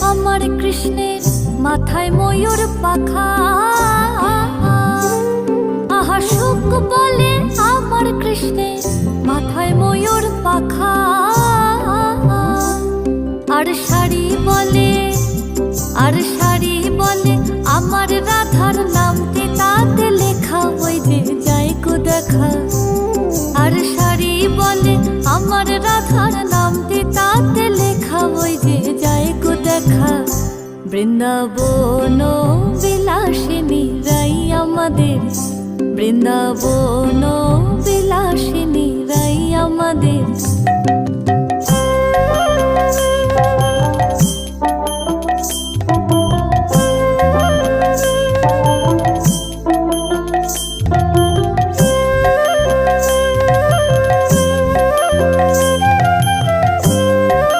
আমার কৃষ্ণের মাথায় ময়ূর পাখা। আহা সুখ বলে আমার কৃষ্ণের মাথায় ময়ূর পাখা। আর শাড়ি বলে আমার রাধার নামটি তাতে লেখা, ওই যে যাই গো দেখা। আর শাড়ি বলে আমার রাধার নামটি তাতে লেখা, ওই যে যাই গো দেখা। বৃন্দাবন বিলাসিনী রাই আমাদের, বৃন্দাবন বিলাসিনী রাই আমাদের।